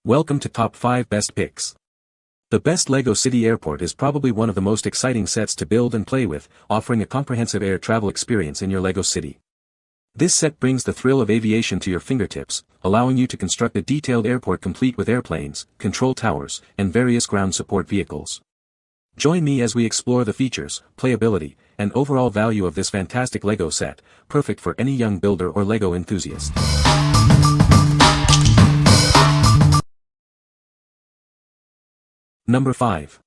Welcome to Top 5 Best Picks. The best LEGO City Airport is probably one of the most exciting sets to build and play with, offering a comprehensive air travel experience in your LEGO city. This set brings the thrill of aviation to your fingertips, allowing you to construct a detailed airport complete with airplanes, control towers, and various ground support vehicles. Join me as we explore the features, playability, and overall value of this fantastic LEGO set, perfect for any young builder or LEGO enthusiast. Number 5.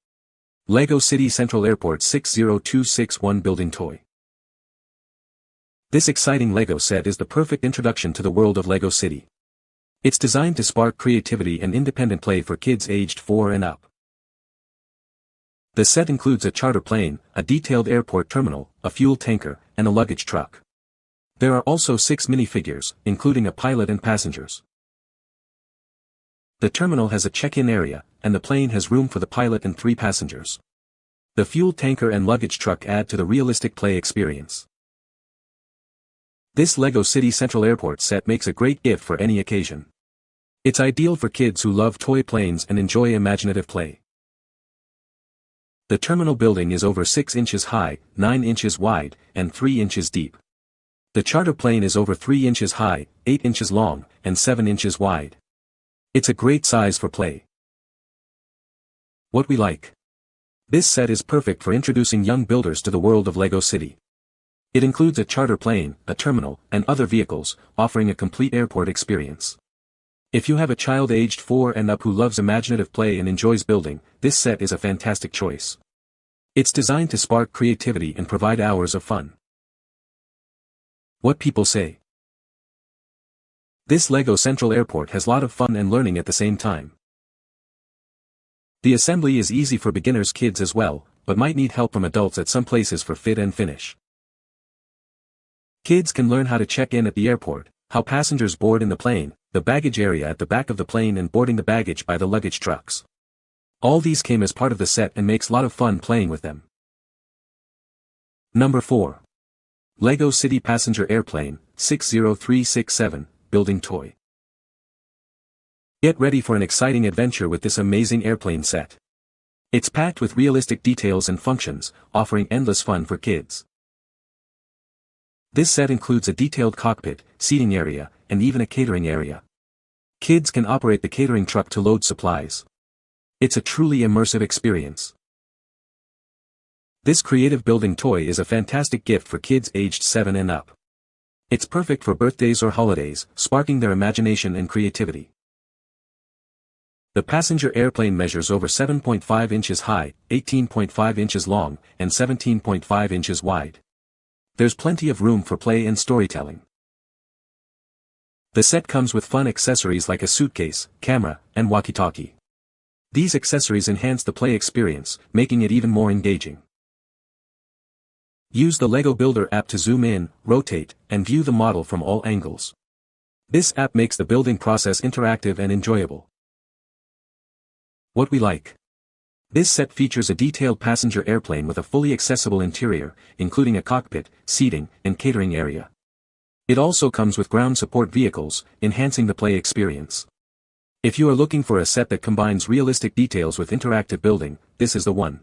LEGO City Central Airport 60261 Building Toy. This exciting LEGO set is the perfect introduction to the world of LEGO City. It's designed to spark creativity and independent play for kids aged 4 and up. The set includes a charter plane, a detailed airport terminal, a fuel tanker, and a luggage truck. There are also 6 minifigures, including a pilot and passengers. The terminal has a check-in area, and the plane has room for the pilot and 3 passengers. The fuel tanker and luggage truck add to the realistic play experience. This LEGO City Central Airport set makes a great gift for any occasion. It's ideal for kids who love toy planes and enjoy imaginative play. The terminal building is over 6 inches high, 9 inches wide, and 3 inches deep. The charter plane is over 3 inches high, 8 inches long, and 7 inches wide. It's a great size for play. What we like. This set is perfect for introducing young builders to the world of LEGO City. It includes a charter plane, a terminal, and other vehicles, offering a complete airport experience. If you have a child aged 4 and up who loves imaginative play and enjoys building, this set is a fantastic choice. It's designed to spark creativity and provide hours of fun. What people say. This LEGO Central Airport has a lot of fun and learning at the same time. The assembly is easy for beginners, kids as well, but might need help from adults at some places for fit and finish. Kids can learn how to check in at the airport, how passengers board in the plane, the baggage area at the back of the plane and boarding the baggage by the luggage trucks. All these came as part of the set and makes a lot of fun playing with them. Number 4. LEGO City Passenger Airplane 60367 Building Toy. Get ready for an exciting adventure with this amazing airplane set. It's packed with realistic details and functions, offering endless fun for kids. This set includes a detailed cockpit, seating area, and even a catering area. Kids can operate the catering truck to load supplies. It's a truly immersive experience. This creative building toy is a fantastic gift for kids aged 7 and up. It's perfect for birthdays or holidays, sparking their imagination and creativity. The passenger airplane measures over 7.5 inches high, 18.5 inches long, and 17.5 inches wide. There's plenty of room for play and storytelling. The set comes with fun accessories like a suitcase, camera, and walkie-talkie. These accessories enhance the play experience, making it even more engaging. Use the LEGO Builder app to zoom in, rotate, and view the model from all angles. This app makes the building process interactive and enjoyable. What we like. This set features a detailed passenger airplane with a fully accessible interior, including a cockpit, seating, and catering area. It also comes with ground support vehicles, enhancing the play experience. If you are looking for a set that combines realistic details with interactive building, this is the one.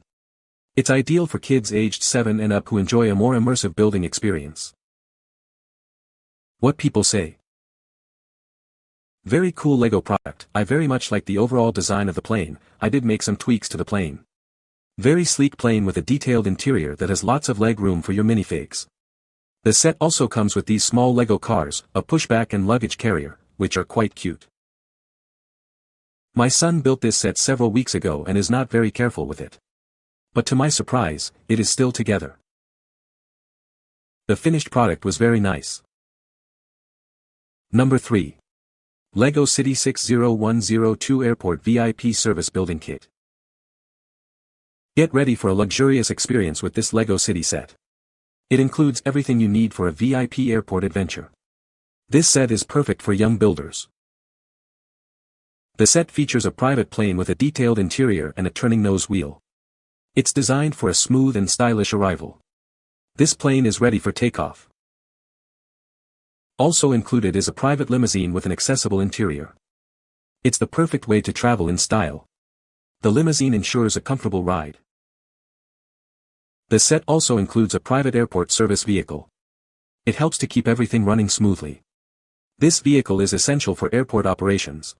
It's ideal for kids aged 7 and up who enjoy a more immersive building experience. What people say. Very cool LEGO product. I very much like the overall design of the plane. I did make some tweaks to the plane. Very sleek plane with a detailed interior that has lots of leg room for your minifigs. The set also comes with these small LEGO cars, a pushback and luggage carrier, which are quite cute. My son built this set several weeks ago and is not very careful with it. But to my surprise, it is still together. The finished product was very nice. Number 3. LEGO City 60102 Airport VIP Service Building Kit. Get ready for a luxurious experience with this LEGO City set. It includes everything you need for a VIP airport adventure. This set is perfect for young builders. The set features a private plane with a detailed interior and a turning nose wheel. It's designed for a smooth and stylish arrival. This plane is ready for takeoff. Also included is a private limousine with an accessible interior. It's the perfect way to travel in style. The limousine ensures a comfortable ride. The set also includes a private airport service vehicle. It helps to keep everything running smoothly. This vehicle is essential for airport operations.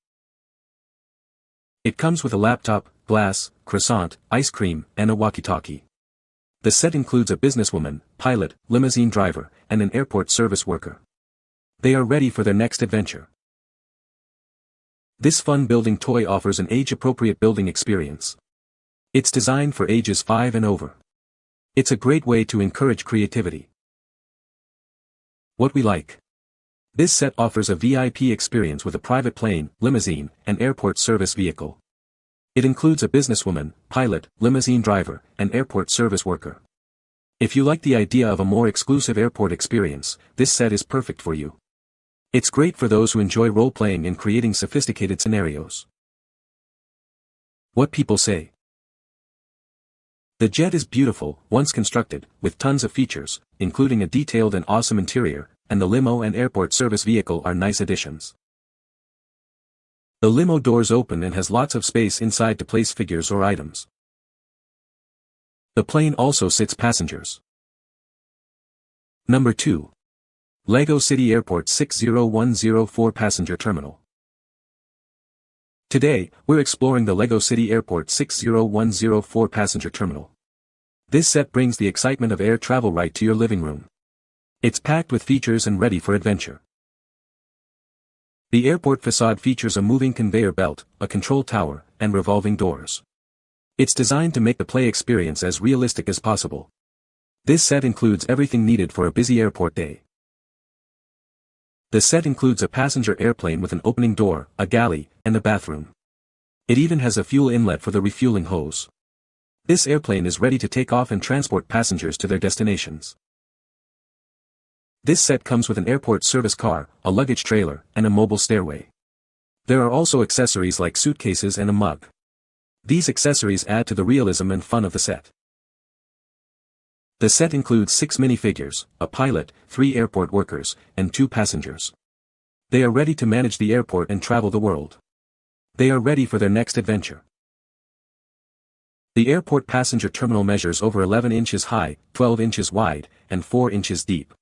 It comes with a laptop, glass, croissant, ice cream, and a walkie-talkie. The set includes a businesswoman, pilot, limousine driver, and an airport service worker. They are ready for their next adventure. This fun building toy offers an age-appropriate building experience. It's designed for ages 5 and over. It's a great way to encourage creativity. What we like. This set offers a VIP experience with a private plane, limousine, and airport service vehicle. It includes a businesswoman, pilot, limousine driver, and airport service worker. If you like the idea of a more exclusive airport experience, this set is perfect for you. It's great for those who enjoy role-playing and creating sophisticated scenarios. What people say. The jet is beautiful, once constructed, with tons of features, including a detailed and awesome interior, and the limo and airport service vehicle are nice additions. The limo doors open and has lots of space inside to place figures or items. The plane also sits passengers. Number 2. Lego City Airport 60104 Passenger Terminal. Today, we're exploring the Lego City Airport 60104 Passenger Terminal. This set brings the excitement of air travel right to your living room. It's packed with features and ready for adventure. The airport facade features a moving conveyor belt, a control tower, and revolving doors. It's designed to make the play experience as realistic as possible. This set includes everything needed for a busy airport day. The set includes a passenger airplane with an opening door, a galley, and a bathroom. It even has a fuel inlet for the refueling hose. This airplane is ready to take off and transport passengers to their destinations. This set comes with an airport service car, a luggage trailer, and a mobile stairway. There are also accessories like suitcases and a mug. These accessories add to the realism and fun of the set. The set includes 6 minifigures, a pilot, 3 airport workers, and 2 passengers. They are ready to manage the airport and travel the world. They are ready for their next adventure. The airport passenger terminal measures over 11 inches high, 12 inches wide, and 4 inches deep.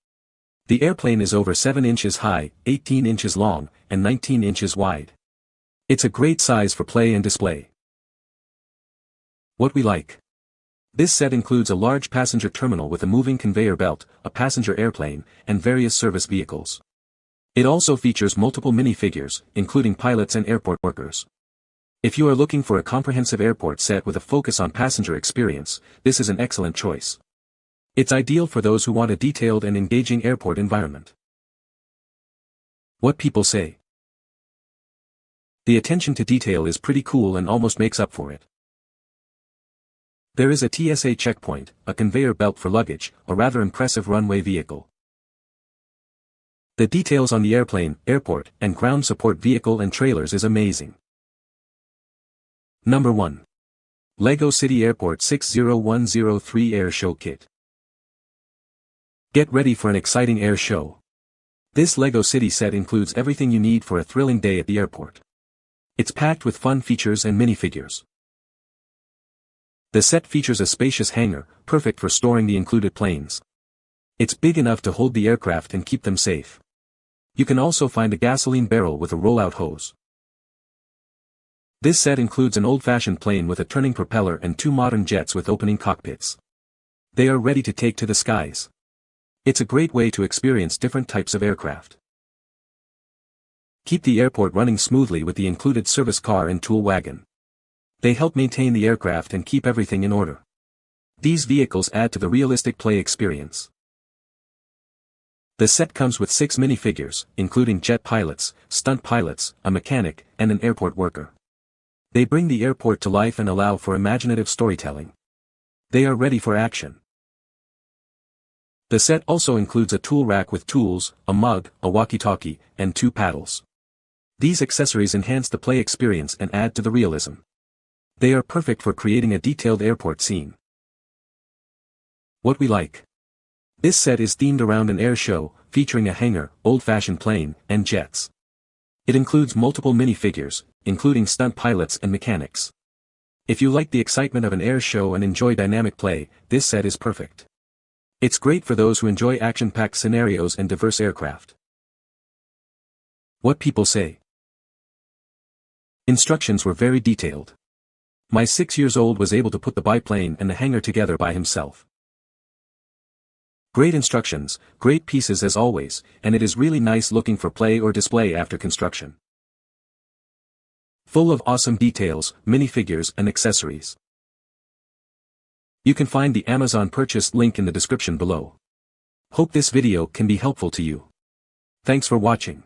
The airplane is over 7 inches high, 18 inches long, and 19 inches wide. It's a great size for play and display. What we like. This set includes a large passenger terminal with a moving conveyor belt, a passenger airplane, and various service vehicles. It also features multiple minifigures, including pilots and airport workers. If you are looking for a comprehensive airport set with a focus on passenger experience, this is an excellent choice. It's ideal for those who want a detailed and engaging airport environment. What people say. The attention to detail is pretty cool and almost makes up for it. There is a TSA checkpoint, a conveyor belt for luggage, a rather impressive runway vehicle. The details on the airplane, airport, and ground support vehicle and trailers is amazing. Number 1. Lego City Airport 60103 Air Show Kit. Get ready for an exciting air show. This Lego City set includes everything you need for a thrilling day at the airport. It's packed with fun features and minifigures. The set features a spacious hangar, perfect for storing the included planes. It's big enough to hold the aircraft and keep them safe. You can also find a gasoline barrel with a rollout hose. This set includes an old-fashioned plane with a turning propeller and 2 modern jets with opening cockpits. They are ready to take to the skies. It's a great way to experience different types of aircraft. Keep the airport running smoothly with the included service car and tool wagon. They help maintain the aircraft and keep everything in order. These vehicles add to the realistic play experience. The set comes with 6 minifigures, including jet pilots, stunt pilots, a mechanic, and an airport worker. They bring the airport to life and allow for imaginative storytelling. They are ready for action. The set also includes a tool rack with tools, a mug, a walkie-talkie, and 2 paddles. These accessories enhance the play experience and add to the realism. They are perfect for creating a detailed airport scene. What we like. This set is themed around an air show, featuring a hangar, old-fashioned plane, and jets. It includes multiple minifigures, including stunt pilots and mechanics. If you like the excitement of an air show and enjoy dynamic play, this set is perfect. It's great for those who enjoy action-packed scenarios and diverse aircraft. What people say. Instructions were very detailed. My 6-year-old was able to put the biplane and the hangar together by himself. Great instructions, great pieces as always, and it is really nice looking for play or display after construction. Full of awesome details, minifigures and accessories. You can find the Amazon purchase link in the description below. Hope this video can be helpful to you. Thanks for watching.